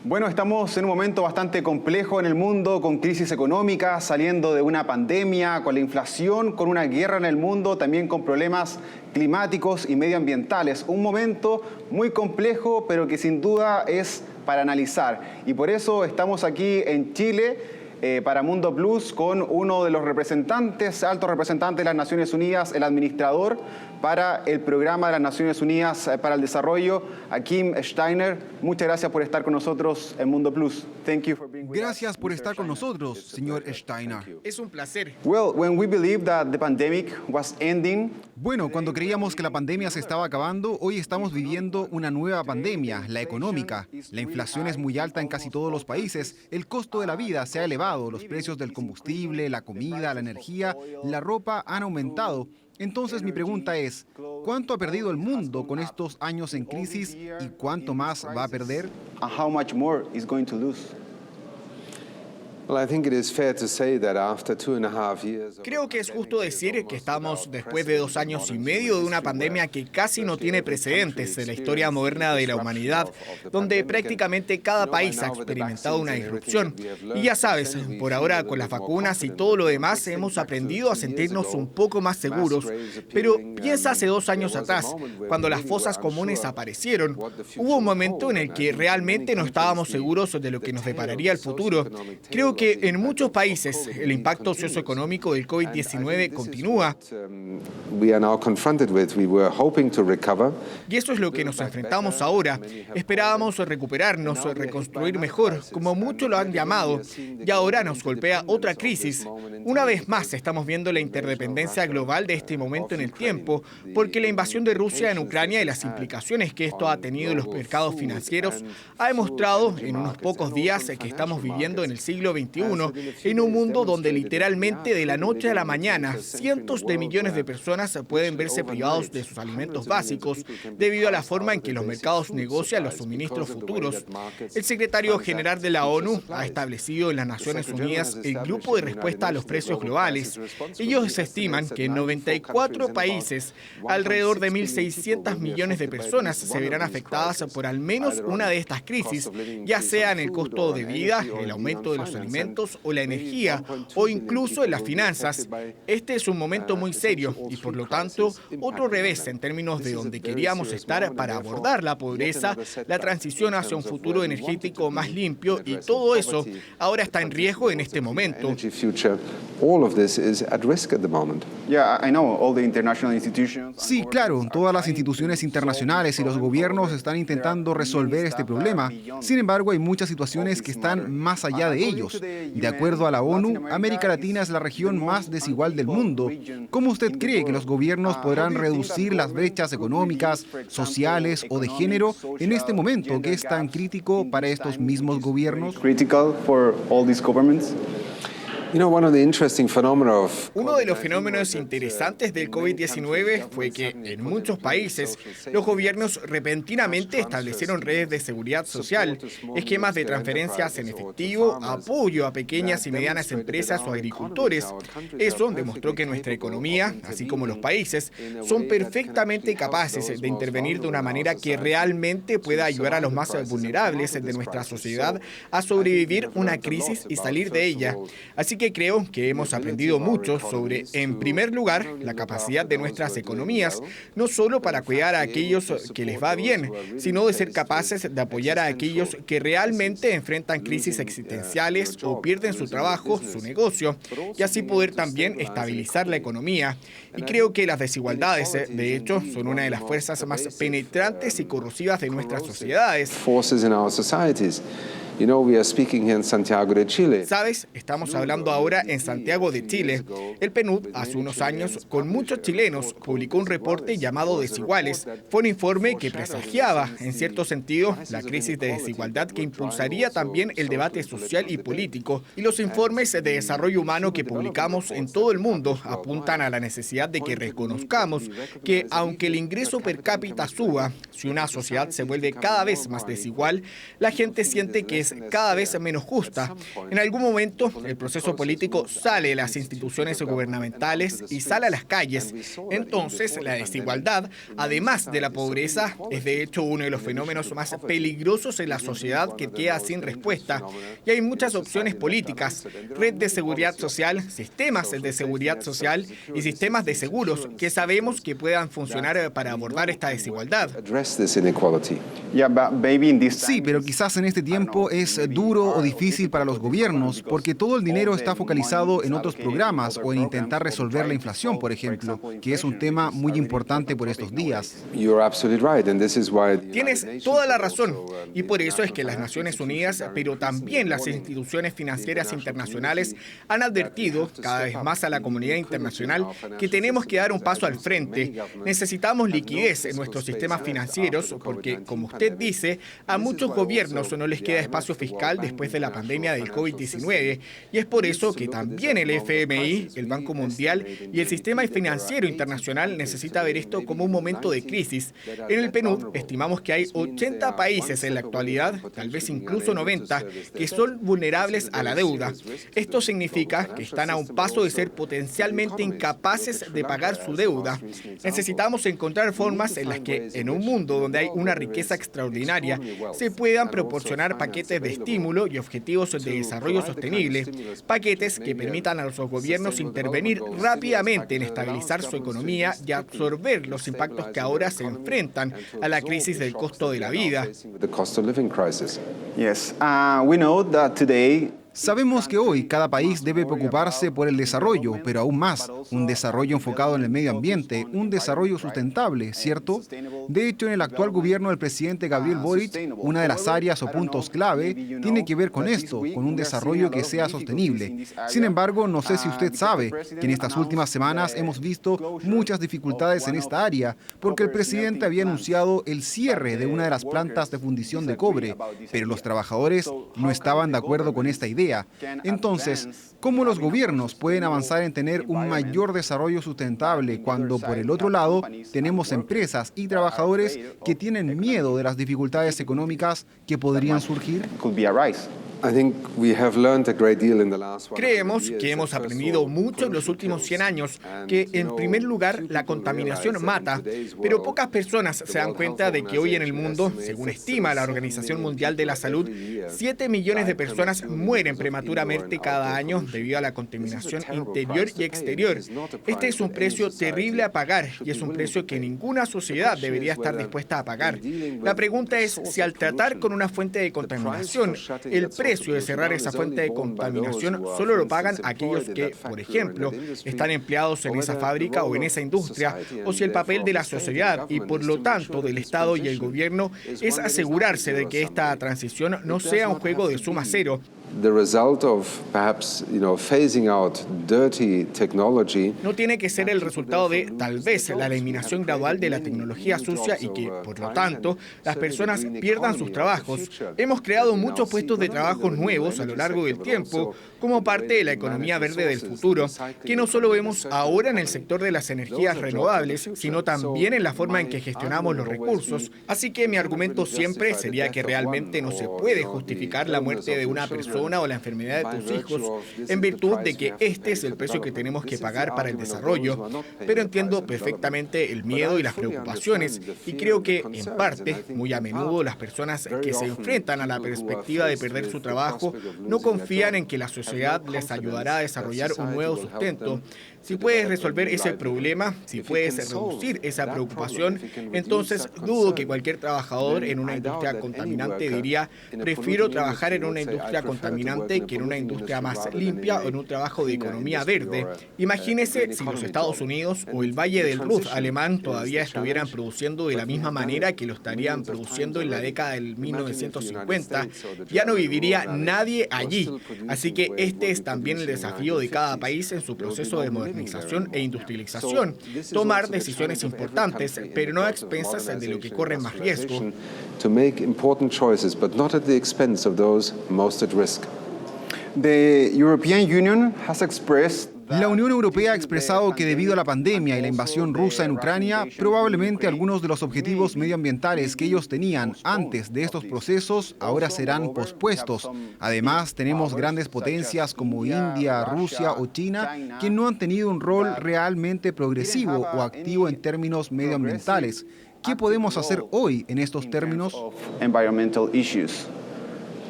Bueno, estamos en un momento bastante complejo en el mundo, con crisis económica, saliendo de una pandemia, con la inflación, con una guerra en el mundo, también con problemas climáticos y medioambientales. Un momento muy complejo, pero que sin duda es para analizar. Y por eso estamos aquí en Chile, para Mundo Plus, con uno de los representantes, altos representantes de las Naciones Unidas, el administrador para el Programa de las Naciones Unidas para el Desarrollo, Kim Steiner. Muchas gracias por estar con nosotros en Mundo Plus. Gracias por estar con nosotros, señor Steiner. Es un placer. Bueno, cuando creíamos que la pandemia se estaba acabando, hoy estamos viviendo una nueva pandemia, la económica. La inflación es muy alta en casi todos los países, el costo de la vida se ha elevado, los precios del combustible, la comida, la energía, la ropa han aumentado. Entonces mi pregunta es, ¿cuánto ha perdido el mundo con estos años en crisis y cuánto más va a perder? Creo que es justo decir que estamos después de 2 años y medio de una pandemia que casi no tiene precedentes en la historia moderna de la humanidad, donde prácticamente cada país ha experimentado una disrupción. Y ya sabes, por ahora con las vacunas y todo lo demás hemos aprendido a sentirnos un poco más seguros. Pero piensa hace 2 años atrás, cuando las fosas comunes aparecieron, hubo un momento en el que realmente no estábamos seguros de lo que nos depararía el futuro. Creo que en muchos países el impacto socioeconómico del COVID-19 continúa. Y eso es lo que nos enfrentamos ahora. Esperábamos recuperarnos, reconstruir mejor, como muchos lo han llamado, y ahora nos golpea otra crisis. Una vez más estamos viendo la interdependencia global de este momento en el tiempo, porque la invasión de Rusia en Ucrania y las implicaciones que esto ha tenido en los mercados financieros ha demostrado en unos pocos días que estamos viviendo en el siglo XXI, en un mundo donde literalmente de la noche a la mañana cientos de millones de personas pueden verse privados de sus alimentos básicos debido a la forma en que los mercados negocian los suministros futuros. El secretario general de la ONU ha establecido en las Naciones Unidas el Grupo de Respuesta a los Precios Globales. Ellos estiman que en 94 países alrededor de 1.600 millones de personas se verán afectadas por al menos una de estas crisis, ya sea en el costo de vida, el aumento de los alimentos o la energía, o incluso en las finanzas. Este es un momento muy serio y, por lo tanto, otro revés en términos de donde queríamos estar para abordar la pobreza, la transición hacia un futuro energético más limpio, y todo eso ahora está en riesgo en este momento. Sí, claro, todas las instituciones internacionales y los gobiernos están intentando resolver este problema. Sin embargo, hay muchas situaciones que están más allá de ellos. De acuerdo a la ONU, América Latina es la región más desigual del mundo. ¿Cómo usted cree que los gobiernos podrán reducir las brechas económicas, sociales o de género en este momento que es tan crítico para estos mismos gobiernos? Uno de los fenómenos interesantes del COVID-19 fue que en muchos países los gobiernos repentinamente establecieron redes de seguridad social, esquemas de transferencias en efectivo, apoyo a pequeñas y medianas empresas o agricultores. Eso demostró que nuestra economía, así como los países, son perfectamente capaces de intervenir de una manera que realmente pueda ayudar a los más vulnerables de nuestra sociedad a sobrevivir una crisis y salir de ella. Así que creo que hemos aprendido mucho sobre, en primer lugar, la capacidad de nuestras economías, no solo para cuidar a aquellos que les va bien, sino de ser capaces de apoyar a aquellos que realmente enfrentan crisis existenciales o pierden su trabajo, su negocio, y así poder también estabilizar la economía. Y creo que las desigualdades, de hecho, son una de las fuerzas más penetrantes y corrosivas de nuestras sociedades. ¿Sabes? Estamos hablando ahora en Santiago de Chile. El PNUD, hace unos años, con muchos chilenos, publicó un reporte llamado Desiguales. Fue un informe que presagiaba, en cierto sentido, la crisis de desigualdad que impulsaría también el debate social y político. Y los informes de desarrollo humano que publicamos en todo el mundo apuntan a la necesidad de que reconozcamos que, aunque el ingreso per cápita suba, si una sociedad se vuelve cada vez más desigual, la gente siente que es cada vez menos justa. En algún momento, el proceso político sale de las instituciones gubernamentales y sale a las calles. Entonces, la desigualdad, además de la pobreza, es de hecho uno de los fenómenos más peligrosos en la sociedad que queda sin respuesta. Y hay muchas opciones políticas: red de seguridad social, sistemas de seguridad social y sistemas de seguros que sabemos que puedan funcionar para abordar esta desigualdad. Sí, pero quizás en este tiempo es duro o difícil para los gobiernos porque todo el dinero está focalizado en otros programas o en intentar resolver la inflación, por ejemplo, que es un tema muy importante por estos días. Tienes toda la razón, y por eso es que las Naciones Unidas, pero también las instituciones financieras internacionales, han advertido cada vez más a la comunidad internacional que tenemos que dar un paso al frente. Necesitamos liquidez en nuestros sistemas financieros porque, como usted dice, a muchos gobiernos no les queda espacio fiscal después de la pandemia del COVID-19, y es por eso que también el FMI, el Banco Mundial y el sistema financiero internacional necesita ver esto como un momento de crisis. En el PNUD estimamos que hay 80 países en la actualidad, tal vez incluso 90, que son vulnerables a la deuda. Esto significa que están a un paso de ser potencialmente incapaces de pagar su deuda. Necesitamos encontrar formas en las que, en un mundo donde hay una riqueza extraordinaria, se puedan proporcionar paquetes de estímulo y objetivos de desarrollo sostenible, paquetes que permitan a los gobiernos intervenir rápidamente en estabilizar su economía y absorber los impactos que ahora se enfrentan a la crisis del costo de la vida. We know that today Sabemos que hoy cada país debe preocuparse por el desarrollo, pero aún más, un desarrollo enfocado en el medio ambiente, un desarrollo sustentable, ¿cierto? De hecho, en el actual gobierno del presidente Gabriel Boric, una de las áreas o puntos clave tiene que ver con esto, con un desarrollo que sea sostenible. Sin embargo, no sé si usted sabe que en estas últimas semanas hemos visto muchas dificultades en esta área, porque el presidente había anunciado el cierre de una de las plantas de fundición de cobre, pero los trabajadores no estaban de acuerdo con esta idea. Entonces, ¿cómo los gobiernos pueden avanzar en tener un mayor desarrollo sustentable cuando, por el otro lado, tenemos empresas y trabajadores que tienen miedo de las dificultades económicas que podrían surgir? Creemos que hemos aprendido mucho en los últimos 100 años, que en primer lugar la contaminación mata, pero pocas personas se dan cuenta de que hoy en el mundo, según estima la Organización Mundial de la Salud, 7 millones de personas mueren prematuramente cada año debido a la contaminación interior y exterior. Este es un precio terrible a pagar y es un precio que ninguna sociedad debería estar dispuesta a pagar. La pregunta es si al tratar con una fuente de contaminación, el precio de cerrar esa fuente de contaminación solo lo pagan aquellos que, por ejemplo, están empleados en esa fábrica o en esa industria, o si el papel de la sociedad y, por lo tanto, del Estado y el gobierno es asegurarse de que esta transición no sea un juego de suma cero. No tiene que ser el resultado de, tal vez, la eliminación gradual de la tecnología sucia y que, por lo tanto, las personas pierdan sus trabajos. Hemos creado muchos puestos de trabajo nuevos a lo largo del tiempo, como parte de la economía verde del futuro, que no solo vemos ahora en el sector de las energías renovables, sino también en la forma en que gestionamos los recursos. Así que mi argumento siempre sería que realmente no se puede justificar la muerte de una persona o la enfermedad de tus hijos en virtud de que este es el precio que tenemos que pagar para el desarrollo. Pero entiendo perfectamente el miedo y las preocupaciones y creo que, en parte, muy a menudo las personas que se enfrentan a la perspectiva de perder su trabajo no confían en que la sociedad les ayudará a desarrollar un nuevo sustento. Si puedes resolver ese problema, si puedes reducir esa preocupación, entonces dudo que cualquier trabajador en una industria contaminante diría: prefiero trabajar en una industria contaminante que en una industria más limpia o en un trabajo de economía verde. Imagínese si los Estados Unidos o el Valle del Ruhr alemán todavía estuvieran produciendo de la misma manera que lo estarían produciendo en la década del 1950. Ya no viviría nadie allí. Así que este es también el desafío de cada país en su proceso de modernización e industrialización, tomar decisiones importantes, pero no a expensas de lo que corren más riesgo. The European Union has expressed La Unión Europea ha expresado que debido a la pandemia y la invasión rusa en Ucrania, probablemente algunos de los objetivos medioambientales que ellos tenían antes de estos procesos ahora serán pospuestos. Además, tenemos grandes potencias como India, Rusia o China que no han tenido un rol realmente progresivo o activo en términos medioambientales. ¿Qué podemos hacer hoy en estos términos?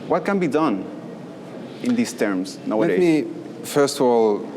What can be done in these terms nowadays? Let me first of all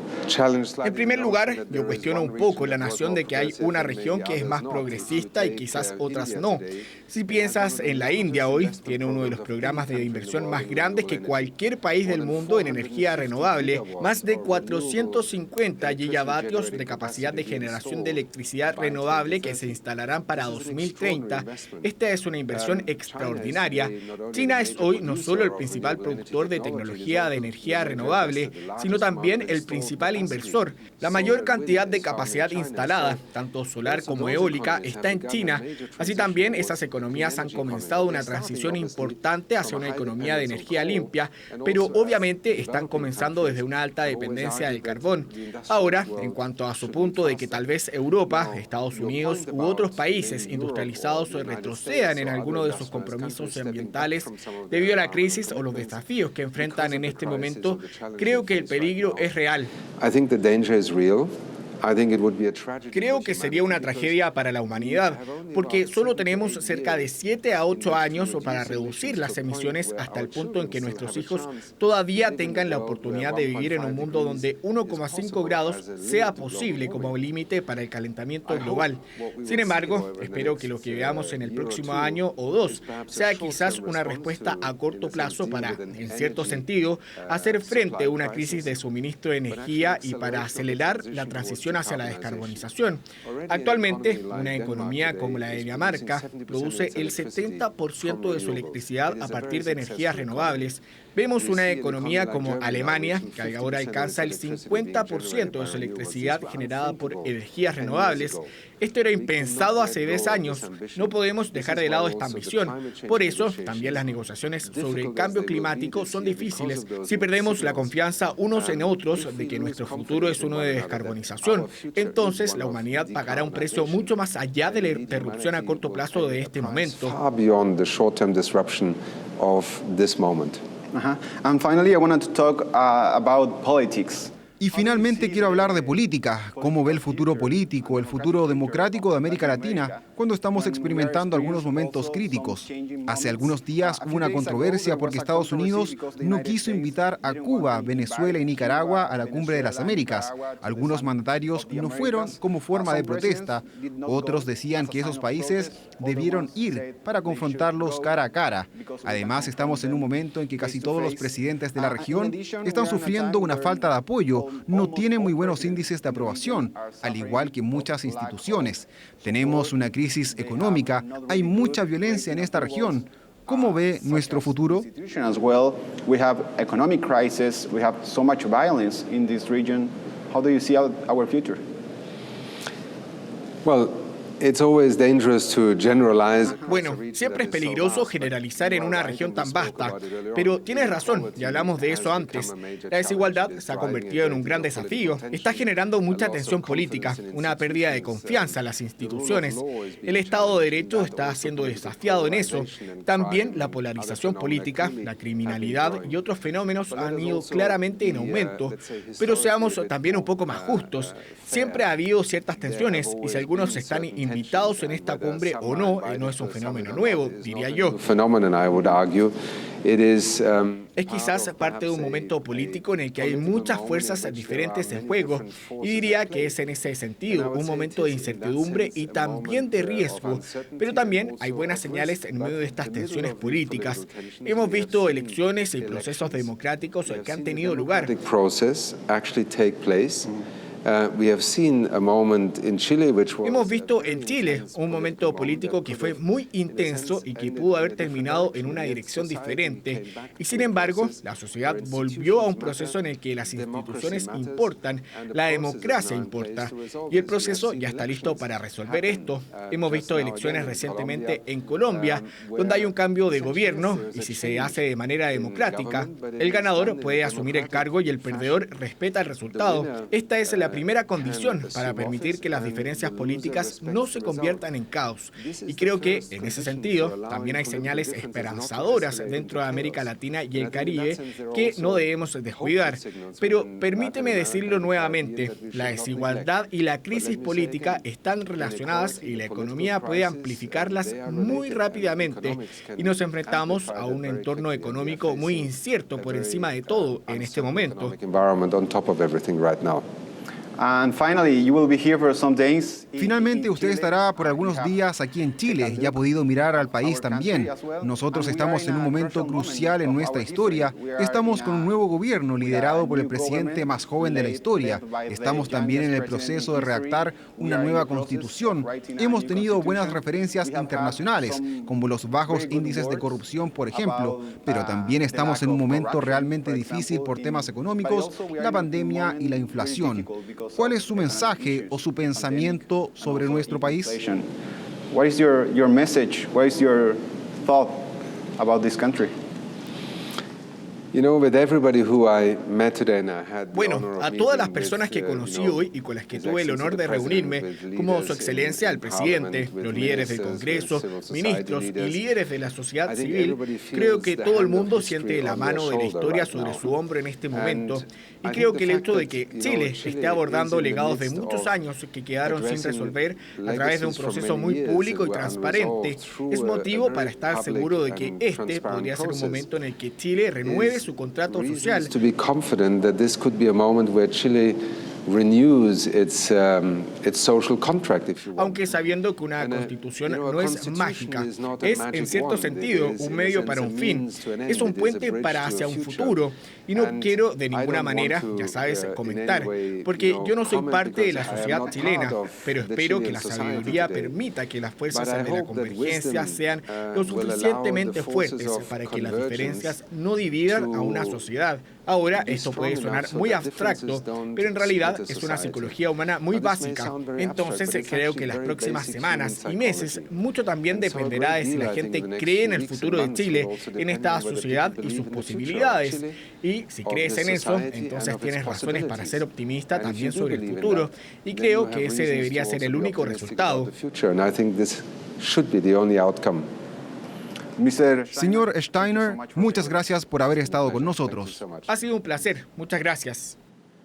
En primer lugar, yo cuestiono un poco la noción de que hay una región que es más progresista y quizás otras no. Si piensas en la India hoy, tiene uno de los programas de inversión más grandes que cualquier país del mundo en energía renovable, más de 450 gigavatios de capacidad de generación de electricidad renovable que se instalarán para 2030. Esta es una inversión extraordinaria. China es hoy no solo el principal productor de tecnología de energía renovable, sino también el principal inversor. La mayor cantidad de capacidad instalada, tanto solar como eólica, está en China. Así también esas economías han comenzado una transición importante hacia una economía de energía limpia, pero obviamente están comenzando desde una alta dependencia del carbón. Ahora, en cuanto a su punto de que tal vez Europa, Estados Unidos u otros países industrializados retrocedan en alguno de sus compromisos ambientales debido a la crisis o los desafíos que enfrentan en este momento, creo que el peligro es real. I think the danger is real. Creo que sería una tragedia para la humanidad, porque solo tenemos cerca de 7 a 8 años para reducir las emisiones hasta el punto en que nuestros hijos todavía tengan la oportunidad de vivir en un mundo donde 1,5 grados sea posible como límite para el calentamiento global. Sin embargo, espero que lo que veamos en el próximo año o 2 sea quizás una respuesta a corto plazo para, en cierto sentido, hacer frente a una crisis de suministro de energía y para acelerar la transición hacia la descarbonización. Actualmente, una economía como la de Dinamarca produce el 70% de su electricidad a partir de energías renovables. Vemos una economía como Alemania, que ahora alcanza el 50% de su electricidad generada por energías renovables. Esto era impensado hace 10 años. No podemos dejar de lado esta ambición. Por eso, también las negociaciones sobre el cambio climático son difíciles. Si perdemos la confianza unos en otros de que nuestro futuro es uno de descarbonización, entonces la humanidad pagará un precio mucho más allá de la interrupción a corto plazo de este momento. And finally, I wanted to talk about politics. Y finalmente quiero hablar de política. ¿Cómo ve el futuro político, el futuro democrático de América Latina cuando estamos experimentando algunos momentos críticos? Hace algunos días hubo una controversia porque Estados Unidos no quiso invitar a Cuba, Venezuela y Nicaragua a la Cumbre de las Américas. Algunos mandatarios no fueron como forma de protesta. Otros decían que esos países debieron ir para confrontarlos cara a cara. Además, estamos en un momento en que casi todos los presidentes de la región están sufriendo una falta de apoyo. No tiene muy buenos índices de aprobación, al igual que muchas instituciones. Tenemos una crisis económica, hay mucha violencia en esta región. ¿Cómo ve nuestro futuro? We have economic crisis, we have so much violence in this region. How do you see our future? Well, it's always dangerous to generalize. Bueno, siempre es peligroso generalizar en una región tan vasta, pero tienes razón, ya hablamos de eso antes. La desigualdad se ha convertido en un gran desafío. Está generando mucha tensión política, una pérdida de confianza en las instituciones. El Estado de Derecho está siendo desafiado en eso. También la polarización política, la criminalidad y otros fenómenos han ido claramente en aumento. Pero seamos también un poco más justos. Siempre ha habido ciertas tensiones y si algunos están invitados en esta cumbre o no, no es un fenómeno nuevo, diría yo. Es quizás parte de un momento político en el que hay muchas fuerzas diferentes en juego y diría que es en ese sentido un momento de incertidumbre y también de riesgo, pero también hay buenas señales en medio de estas tensiones políticas. Hemos visto elecciones y procesos democráticos que han tenido lugar. Hemos visto en Chile un momento político que fue muy intenso y que pudo haber terminado en una dirección diferente. Y sin embargo, la sociedad volvió a un proceso en el que las instituciones importan, la democracia importa. Y el proceso ya está listo para resolver esto. Hemos visto elecciones recientemente en Colombia, donde hay un cambio de gobierno y si se hace de manera democrática, el ganador puede asumir el cargo y el perdedor respeta el resultado. Esta es la primera condición para permitir que las diferencias políticas no se conviertan en caos. Y creo que, en ese sentido, también hay señales esperanzadoras dentro de América Latina y el Caribe que no debemos descuidar. Pero permíteme decirlo nuevamente, la desigualdad y la crisis política están relacionadas y la economía puede amplificarlas muy rápidamente. Y nos enfrentamos a un entorno económico muy incierto por encima de todo en este momento. Finalmente, usted estará por algunos días aquí en Chile y ha podido mirar al país también. Nosotros estamos en un momento crucial en nuestra historia. Estamos con un nuevo gobierno liderado por el presidente más joven de la historia. Estamos también en el proceso de redactar una nueva constitución. Hemos tenido buenas referencias internacionales, como los bajos índices de corrupción, por ejemplo, pero también estamos en un momento realmente difícil por temas económicos, la pandemia y la inflación. ¿Cuál es su mensaje o su pensamiento sobre nuestro país? What is your message? What is your thought about this country? Bueno, a todas las personas que conocí hoy y con las que tuve el honor de reunirme, como Su Excelencia el Presidente, los líderes del Congreso, ministros y líderes de la sociedad civil, creo que todo el mundo siente la mano de la historia sobre su hombro en este momento. Y creo que el hecho de que Chile esté abordando legados de muchos años que quedaron sin resolver a través de un proceso muy público y transparente es motivo para estar seguro de que este podría ser un momento en el que Chile renueve su contrato social. Aunque sabiendo que una constitución no es mágica, es en cierto sentido un medio para un fin, es un puente para hacia un futuro. Y no quiero de ninguna manera, ya sabes, comentar, porque yo no soy parte de la sociedad chilena, pero espero que la sabiduría permita que las fuerzas de la convergencia sean lo suficientemente fuertes para que las diferencias no dividan a una sociedad. Ahora, esto puede sonar muy abstracto, pero en realidad es una psicología humana muy básica. Entonces, creo que las próximas semanas y meses, mucho también dependerá de si la gente cree en el futuro de Chile, en esta sociedad y sus posibilidades. Y si crees en eso, entonces tienes razones para ser optimista también sobre el futuro. Y creo que ese debería ser el único resultado. Señor Steiner, muchas gracias por haber estado con nosotros. Ha sido un placer. Muchas gracias.